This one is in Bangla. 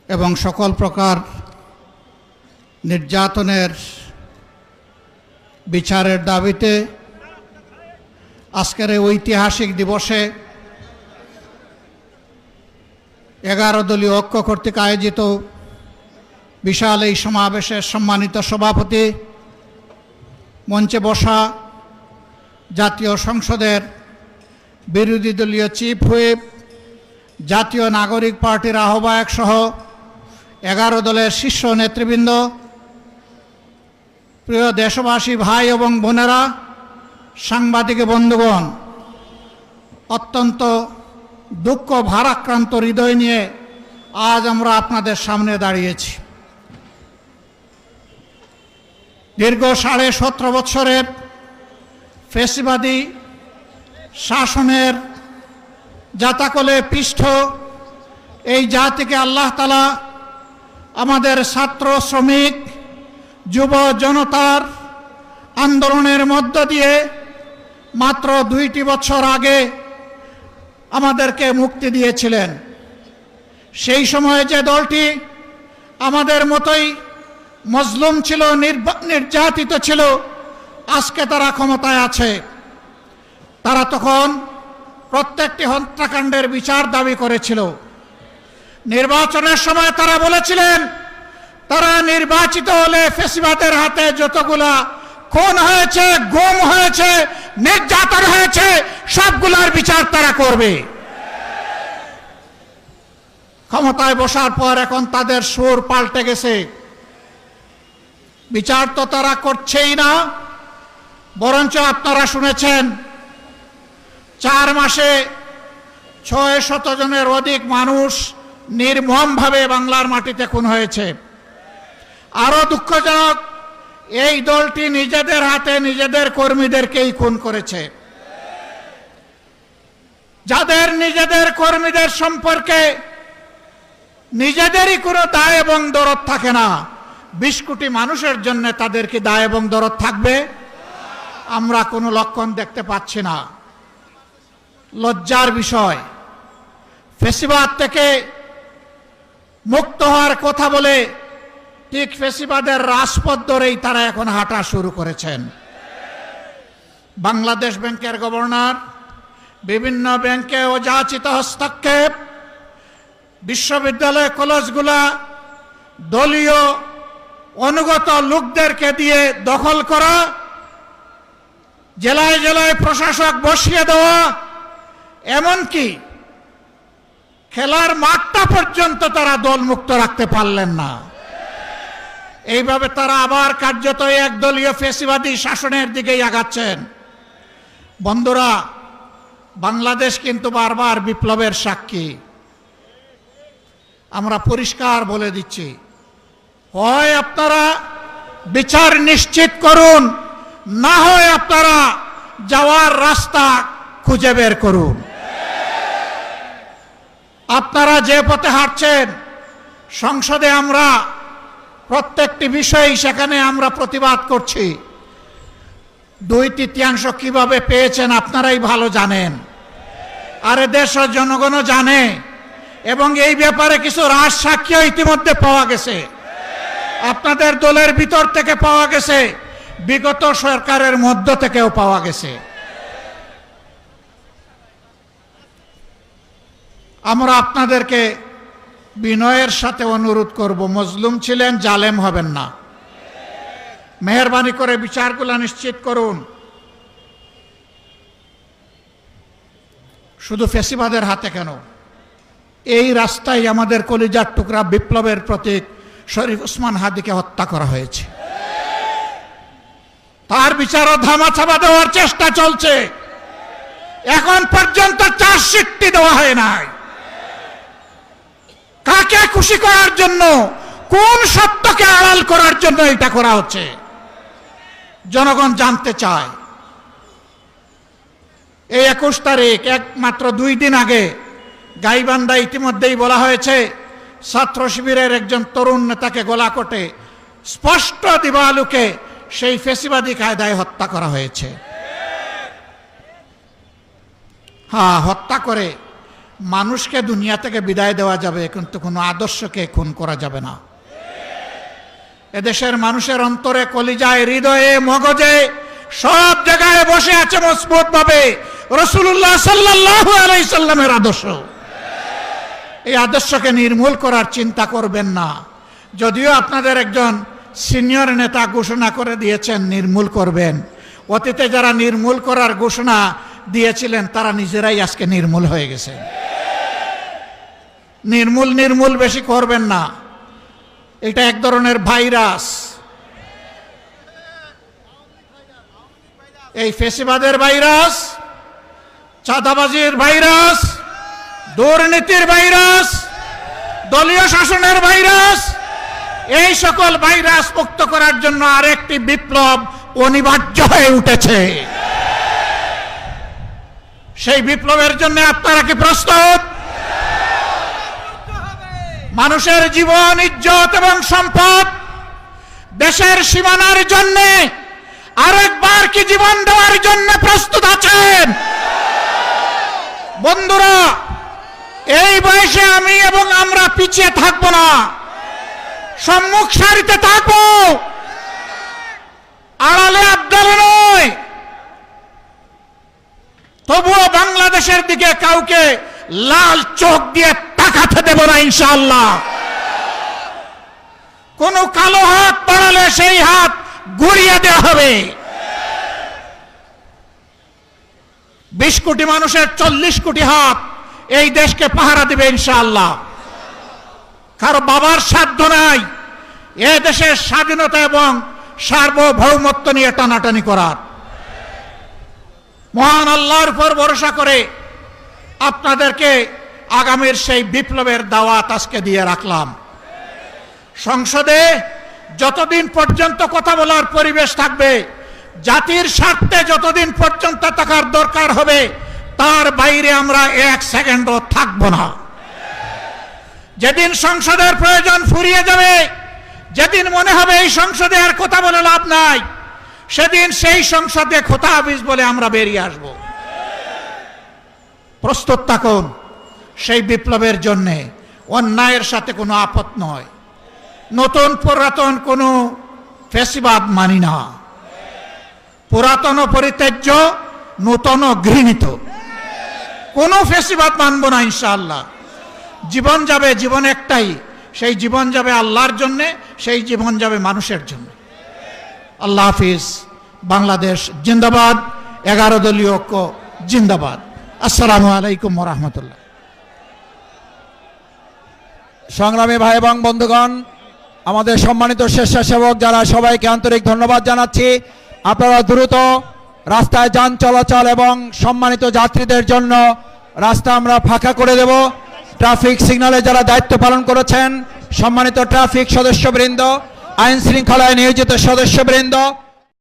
এবং সকল প্রকার নির্যাতনের বিচারের দাবিতে আজকের এই ঐতিহাসিক দিবসে 11 দলীয় ঐক্য কর্তৃক আয়োজিত বিশাল এই সমাবেশের সম্মানিত সভাপতি, মঞ্চে বসা জাতীয় সংসদের বিরোধী দলীয় চিফ হুইপ, জাতীয় নাগরিক পার্টির আহ্বায়ক সহ 11 দলের শীর্ষ নেতৃবৃন্দ, প্রিয় দেশবাসী ভাই এবং বোনেরা, সাংবাদিক বন্ধুগণ, অত্যন্ত দুঃখ ভারাক্রান্ত হৃদয় নিয়ে আজ আমরা আপনাদের সামনে দাঁড়িয়েছি। দীর্ঘ 17.5 বছরের ফ্যাসিবাদী শাসনের জাতাকলে পিষ্ট এই জাতিকে আল্লাহ তাআলা আমাদের ছাত্র, শ্রমিক, যুব জনতার আন্দোলনের মধ্য দিয়ে মাত্র 2টি বছর আগে আমাদেরকে মুক্তি দিয়েছিলেন। সেই সময়ে যে দলটি আমাদের মতোই মজলুম ছিল, নির্যাতিত ছিল, আজকে তারা ক্ষমতায় আছে। তারা তখন প্রত্যেকটি হত্যাকাণ্ডের বিচার দাবি করেছিল। নির্বাচনের সময় তারা বলেছিলেন তারা নির্বাচিত হলে ফ্যাসিবাদের হাতে যতগুলা খুন হয়েছে, গুম হয়েছে, নির্যাতন হয়েছে, সবগুলার বিচার তারা করবে। ক্ষমতায় বসার পর এখন তাদের সুর পাল্টে গেছে। বিচার তো তারা করছেই না, বরঞ্চ আপনারা শুনেছেন 4 মাসে 600 জনের অধিক মানুষ নির্মমভাবে বাংলার মাটিতে খুন হয়েছে। আরো দুঃখজনক, এই দলটি নিজেদের হাতে নিজেদের কর্মীদেরকেই খুন করেছে। যাদের নিজেদের কর্মীদের সম্পর্কে নিজেদেরই কোনো দায় এবং দরদ থাকে না, 20 কোটি মানুষের জন্য তাদের কি দায় এবং দরদ থাকবে? আমরা কোনো লক্ষণ দেখতে পাচ্ছি না। লজ্জার বিষয়, ফ্যাসিবাদ থেকে মুক্ত হওয়ার কথা বলে ঠিক ফ্যাসিবাদের রাজপথ ধরেই তারা এখন হাঁটা শুরু করেছেন। বাংলাদেশ ব্যাংকের গভর্নর, বিভিন্ন ব্যাংকে অযাচিত হস্তক্ষেপ, বিশ্ববিদ্যালয় কলেজগুলা দলীয় অনুগত লোকদেরকে দিয়ে দখল করা, জেলায় জেলায় প্রশাসক বসিয়ে দেওয়া, এমনকি খেলার মাঠটা পর্যন্ত তারা দলমুক্ত রাখতে পারলেন না। এইভাবে তারা আবার কার্যত একদলীয় ফ্যাসিবাদী শাসনের দিকেই আগাচ্ছেন। বন্ধুরা, বাংলাদেশ কিন্তু বারবার বিপ্লবের সাক্ষী। আমরা পরিষ্কার বলে দিচ্ছি, হয় আপনারা বিচার নিশ্চিত করুন, না হয় আপনারা যাওয়ার রাস্তা খুঁজে বের করুন। আপনারা যে পথে হাঁটছেন, সংসদে আমরা প্রত্যেকটি বিষয় সেখানে আমরা প্রতিবাদ করছি। 2/3 কিভাবে পেয়েছেন আপনারাই ভালো জানেন, আরে দেশ ও জনগণও জানে, এবং এই ব্যাপারে কিছু রাজ সাক্ষী ইতিমধ্যে পাওয়া গেছে। আপনাদের দলের ভিতর থেকে পাওয়া গেছে, বিগত সরকারের মধ্য থেকেও পাওয়া গেছে। আমরা আপনাদেরকে বিনয়ের সাথে অনুরোধ করব, মজলুম ছিলেন, জালেম হবেন না। মেহেরবানি করে বিচারগুলো নিশ্চিত করুন। শুধু ফ্যাসিবাদের হাতে কেন, এই রাস্তায় আমাদের কলিজার টুকরা বিপ্লবের প্রতীক শরীফ ওসমান হাদিকে হত্যা করা হয়েছে। তার বিচারও ধামাচাপা দেওয়ার চেষ্টা চলছে। এখন পর্যন্ত চার্জশিটটি দেওয়া হয় নাই। কাকে খুশি করার জন্য, কোন সত্যকে আড়াল করার জন্য এটা করা হচ্ছে, জনগণ জানতে চায়। এই 21 তারিখ, মাত্র 2 দিন আগে গাইবান্ধা ইতিমধ্যেই বলা হয়েছে ছাত্র শিবিরের একজন তরুণ নেতাকে গলা কেটে স্পষ্ট দিবালোকে সেই ফ্যাসিবাদী কায়দায় হত্যা করা হয়েছে। হ্যাঁ, হত্যা করে মানুষকে দুনিয়া থেকে বিদায় দেওয়া যাবে, কিন্তু কোনো আদর্শকে খুন করা যাবে না। এদেশের মানুষের অন্তরে, কলিজায়, হৃদয়ে, মগজে সব জায়গায় বসে আছে মজবুত ভাবে রাসূলুল্লাহ সাল্লাল্লাহু আলাইহি সাল্লামের আদর্শ। এই আদর্শকে নির্মূল করার চিন্তা করবেন না। যদিও আপনাদের একজন সিনিয়র নেতা ঘোষণা করে দিয়েছেন নির্মূল করবেন, অতীতে যারা নির্মূল করার ঘোষণা দিয়েছিলেন তারা নিজেরাই আজকে নির্মূল হয়ে গেছে। নির্মূল বেশি করবেন না, এটা এক ধরনের ভাইরাস। এই ফেসিবাদের ভাইরাস, চাঁদাবাজির ভাইরাস, দুর্নীতির ভাইরাস, দলীয় শাসনের ভাইরাস, এই সকল ভাইরাস মুক্ত করার জন্য আরেকটি বিপ্লব অনিবার্য হয়ে উঠেছে। সেই বিপ্লবের জন্য আপনারা কি প্রস্তুত? মানুষের জীবন, ইজ্জত এবং সম্পদ দেশের সীমানার জন্য আরেকবার কি জীবন দেওয়ার জন্য প্রস্তুত আছেন? বন্ধুরা, এই বয়সে আমি এবং আমরা পিছিয়ে থাকবো না, সম্মুখ সারিতে থাকবো, আড়ালে আবদালে নয়। তবুও বাংলাদেশের দিকে কাউকে লাল চোখ দিয়ে তাকাতে দেব না ইনশাআল্লাহ। কোন কালো হাত বাড়ালে সেই হাত গুড়িয়ে দেওয়া হবে। 20 কোটি মানুষের 40 কোটি হাত এই দেশকে পাহারা দেবে ইনশাআল্লাহ। কারো বাবার সাধ্য নাই এ দেশের স্বাধীনতা এবং সার্বভৌমত্ব নিয়ে টানাটানি করার। মহান আল্লাহর উপর ভরসা করে আপনাদেরকে আগামীর সেই বিপ্লবের দাওয়াত আজকে দিয়ে রাখলাম। সংসদে যতদিন পর্যন্ত কথা বলার পরিবেশ থাকবে, জাতির স্বার্থে যতদিন পর্যন্ত থাকার দরকার হবে, তার বাইরে আমরা 1 সেকেন্ডও থাকব না। যেদিন সংসদের প্রয়োজন ফুরিয়ে যাবে, যেদিন মনে হবে এই সংসদে আর কথা বলে লাভ নাই, সেদিন সেই সংসদে খোতা হাফিজ বলে আমরা বেরিয়ে আসব। প্রস্তুত থাকুন সেই বিপ্লবের জন্য। অন্যায়ের সাথে কোনো আপত নয়, নতুন পুরাতন কোনো ফ্যাসিবাদ মানি না। পুরাতন পরিত্যাজ্য, নূতন ঘৃণিত, কোনো ফ্যাসিবাদ মানব না ইনশাআল্লাহ। জীবন যাবে, জীবন একটাই, সেই জীবন যাবে আল্লাহর জন্য, সেই জীবন যাবে মানুষের জন্য। আল্লাহ হাফিজ। বাংলাদেশ জিন্দাবাদ। 11 দলীয় ঐক্য জিন্দাবাদ। আসসালামু আলাইকুম ওয়া রাহমাতুল্লাহ। সংগ্রামী ভাই এবং বন্ধুগণ, আমাদের সম্মানিত স্বেচ্ছাসেবক যারা, সবাইকে আন্তরিক ধন্যবাদ জানাচ্ছি। আপনারা দ্রুত রাস্তায় যান চলাচল এবং সম্মানিত যাত্রীদের জন্য রাস্তা আমরা ফাঁকা করে দেব। ট্রাফিক সিগন্যালে যারা দায়িত্ব পালন করেছেন, সম্মানিত ট্রাফিক সদস্যবৃন্দ, আইন শৃঙ্খলায় নিয়োজিত সদস্যবৃন্দ,